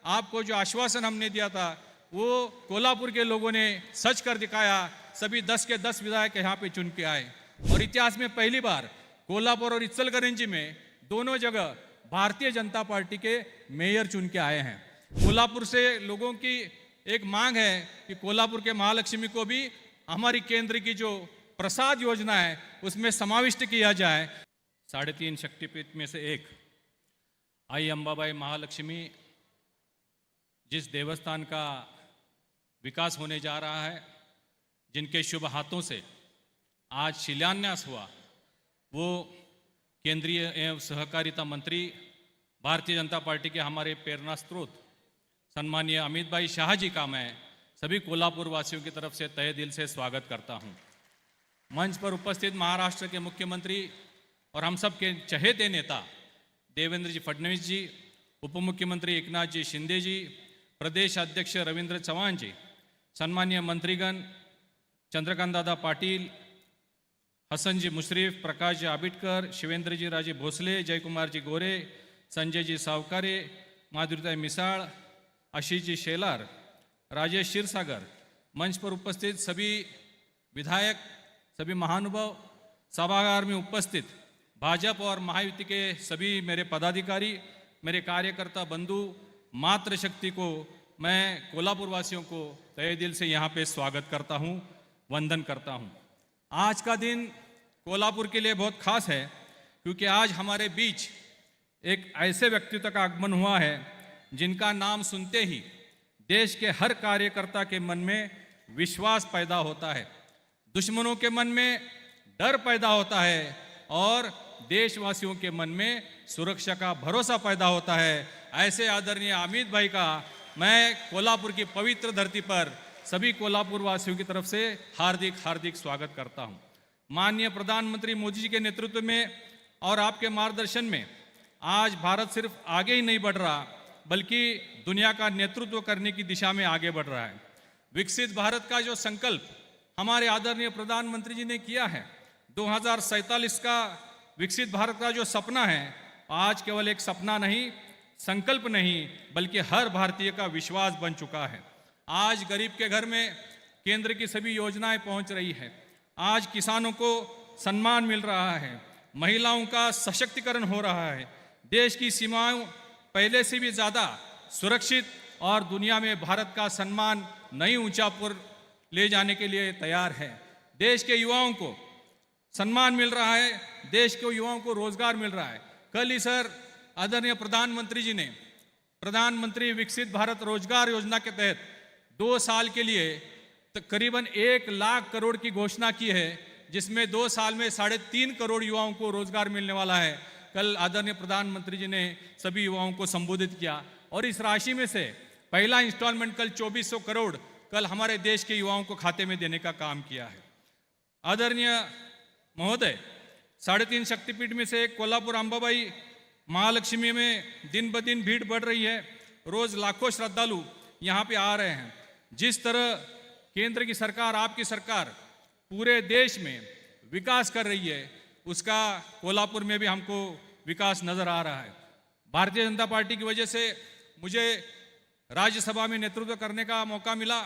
आपको जो आश्वासन हमने दिया था वो कोल्हापुर के लोगों ने सच कर दिखाया। सभी 10 के 10 विधायक यहाँ पे चुन के आए और इतिहास में पहली बार कोल्हापुर और इचलकरंजी में दोनों जगह भारतीय जनता पार्टी के मेयर चुन के आए हैं। कोल्हापुर से लोगों की एक मांग है कि कोल्हापुर के महालक्ष्मी को भी हमारी केंद्र की जो प्रसाद योजना है उसमें समाविष्ट किया जाए। 3.5 शक्तिपीठ में से एक आई अंबाबाई महालक्ष्मी जिस देवस्थान का विकास होने जा रहा है, जिनके शुभ हाथों से आज शिलान्यास हुआ, वो केंद्रीय एवं सहकारिता मंत्री भारतीय जनता पार्टी के हमारे प्रेरणा स्रोत सम्मानीय अमित भाई शाह जी का मैं सभी कोल्हापुर वासियों की तरफ से तहे दिल से स्वागत करता हूं। मंच पर उपस्थित महाराष्ट्र के मुख्यमंत्री और हम सब के चहेते नेता देवेंद्र जी फडणवीस जी, उप मुख्यमंत्री एकनाथ जी शिंदे जी, प्रदेश अध्यक्ष रविंद्र चव्हाण जी, सम्मानीय मंत्रीगण चंद्रकांत दादा पाटिल, हसन जी मुशरीफ, प्रकाश जी आबिटकर, शिवेंद्र जी राजे भोसले, जयकुमार जी गोरे, संजय जी सावकारे, माधुरीताई मिसाळ, आशीष जी शेलार, राजेश क्षीरसागर, मंच पर उपस्थित सभी विधायक, सभी महानुभाव, सभागार में उपस्थित भाजपा और महायुति के सभी मेरे पदाधिकारी, मेरे कार्यकर्ता बंधु, मातृशक्ति को मैं कोल्हापुर वासियों को तहे दिल से यहाँ पे स्वागत करता हूँ, वंदन करता हूँ। आज का दिन कोल्हापुर के लिए बहुत खास है क्योंकि आज हमारे बीच एक ऐसे व्यक्तित्व का आगमन हुआ है जिनका नाम सुनते ही देश के हर कार्यकर्ता के मन में विश्वास पैदा होता है, दुश्मनों के मन में डर पैदा होता है और देशवासियों के मन में सुरक्षा का भरोसा पैदा होता है। ऐसे आदरणीय अमित भाई का मैं कोल्हापुर की पवित्र धरती पर सभी कोल्हापुर वासियों की तरफ से हार्दिक हार्दिक स्वागत करता हूं। माननीय प्रधानमंत्री मोदी जी के नेतृत्व में और आपके मार्गदर्शन में आज भारत सिर्फ आगे ही नहीं बढ़ रहा बल्कि दुनिया का नेतृत्व करने की दिशा में आगे बढ़ रहा है। विकसित भारत का जो संकल्प हमारे आदरणीय प्रधानमंत्री जी ने किया है, 2047 का विकसित भारत का जो सपना है, आज केवल एक सपना नहीं, संकल्प नहीं, बल्कि हर भारतीय का विश्वास बन चुका है। आज गरीब के घर में केंद्र की सभी योजनाएं पहुंच रही है, आज किसानों को सम्मान मिल रहा है, महिलाओं का सशक्तिकरण हो रहा है, देश की सीमाएं पहले से भी ज़्यादा सुरक्षित और दुनिया में भारत का सम्मान नई ऊंचाई पर ले जाने के लिए तैयार है। देश के युवाओं को सम्मान मिल रहा है, देश के युवाओं को रोजगार मिल रहा है। कल ही सर आदरणीय प्रधानमंत्री जी ने प्रधानमंत्री विकसित भारत रोजगार योजना के तहत 2 साल के लिए करीबन 1 लाख करोड़ की घोषणा की है, जिसमें 2 साल में 3.5 करोड़ युवाओं को रोजगार मिलने वाला है। कल आदरणीय प्रधानमंत्री जी ने सभी युवाओं को संबोधित किया और इस राशि में से पहला इंस्टॉलमेंट कल 2400 करोड़ कल हमारे देश के युवाओं को खाते में देने का काम किया है। आदरणीय महोदय, 3.5 शक्तिपीठ में से कोल्हापुर अंबाबाई महालक्ष्मी में दिन ब दिन भीड़ बढ़ रही है, रोज लाखों श्रद्धालु यहाँ पे आ रहे हैं। जिस तरह केंद्र की सरकार, आपकी सरकार पूरे देश में विकास कर रही है, उसका कोल्हापुर में भी हमको विकास नजर आ रहा है। भारतीय जनता पार्टी की वजह से मुझे राज्यसभा में नेतृत्व करने का मौका मिला।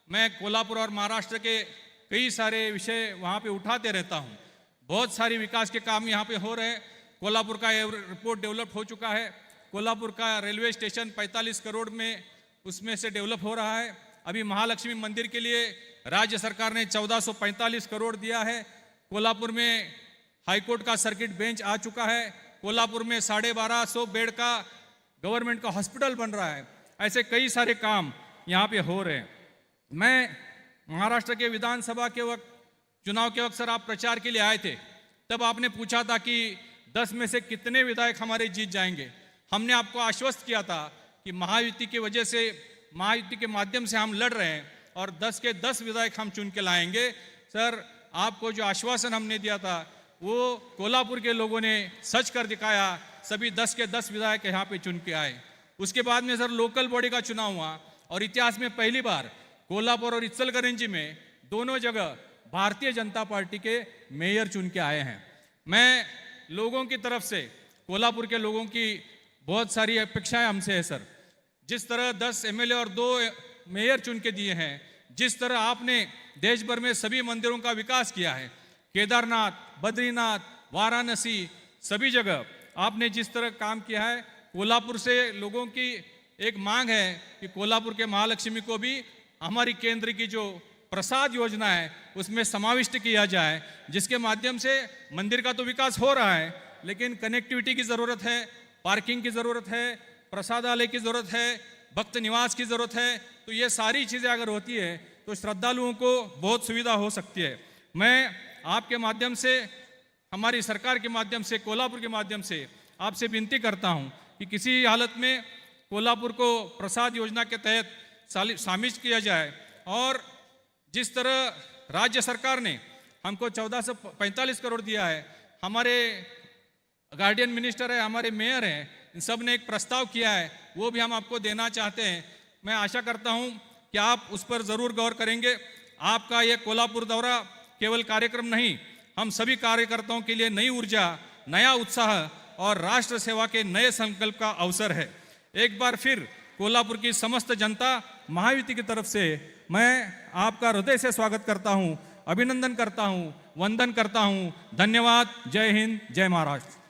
मैं कोल्हापुर और महाराष्ट्र के कई सारे विषय वहाँ पे उठाते रहता हूँ। बहुत सारी विकास के काम यहाँ पे हो रहे हैं। कोल्हापुर का एयरपोर्ट डेवलप हो चुका है, कोल्हापुर का रेलवे स्टेशन 45 करोड़ में उसमें से डेवलप हो रहा है। अभी महालक्ष्मी मंदिर के लिए राज्य सरकार ने 1445 करोड़ दिया है। कोल्हापुर में हाईकोर्ट का सर्किट बेंच आ चुका है। कोल्हापुर में 1250 बेड का गवर्नमेंट का हॉस्पिटल बन रहा है। ऐसे कई सारे काम यहाँ पे हो रहे हैं। मैं महाराष्ट्र के विधानसभा के वक्त, चुनाव के वक्त सर आप प्रचार के लिए आए थे, तब आपने पूछा था कि 10 में से कितने विधायक हमारे जीत जाएंगे। हमने आपको आश्वस्त किया था कि महायुति की वजह से, महायुति के माध्यम से हम लड़ रहे हैं और 10 के 10 विधायक हम चुन के लाएंगे। सर आपको जो आश्वासन हमने दिया था वो कोल्हापुर के लोगों ने सच कर दिखाया। सभी 10 के 10 विधायक यहाँ पे चुन के आए। उसके बाद में सर लोकल बॉडी का चुनाव हुआ और इतिहास में पहली बार कोल्हापुर और इचलकरंजी में दोनों जगह भारतीय जनता पार्टी के मेयर चुन के आए हैं। मैं लोगों की तरफ से, कोल्हापुर के लोगों की बहुत सारी अपेक्षाएं हमसे है सर। जिस तरह 10 एमएलए और 2 मेयर चुन के दिए हैं, जिस तरह आपने देश भर में सभी मंदिरों का विकास किया है, केदारनाथ, बद्रीनाथ, वाराणसी, सभी जगह आपने जिस तरह काम किया है, कोल्हापुर से लोगों की एक मांग है कि कोल्हापुर के महालक्ष्मी को भी हमारी केंद्र की जो प्रसाद योजना है उसमें समाविष्ट किया जाए, जिसके माध्यम से मंदिर का तो विकास हो रहा है, लेकिन कनेक्टिविटी की ज़रूरत है, पार्किंग की ज़रूरत है, प्रसादालय की ज़रूरत है, भक्त निवास की ज़रूरत है। तो ये सारी चीज़ें अगर होती है तो श्रद्धालुओं को बहुत सुविधा हो सकती है। मैं आपके माध्यम से, हमारी सरकार के माध्यम से, कोल्हापुर के माध्यम से आपसे विनती करता हूँ कि किसी हालत में कोल्हापुर को प्रसाद योजना के तहत शामिल किया जाए। और जिस तरह राज्य सरकार ने हमको 1445 करोड़ दिया है, हमारे गार्डियन मिनिस्टर है, हमारे मेयर हैं, इन सब ने एक प्रस्ताव किया है, वो भी हम आपको देना चाहते हैं। मैं आशा करता हूं कि आप उस पर ज़रूर गौर करेंगे। आपका ये कोल्हापुर दौरा केवल कार्यक्रम नहीं, हम सभी कार्यकर्ताओं के लिए नई ऊर्जा, नया उत्साह और राष्ट्र सेवा के नए संकल्प का अवसर है। एक बार फिर कोल्हापुर की समस्त जनता महायुति की तरफ से मैं आपका हृदय से स्वागत करता हूं, अभिनंदन करता हूं, वंदन करता हूं। धन्यवाद। जय हिंद, जय महाराष्ट्र।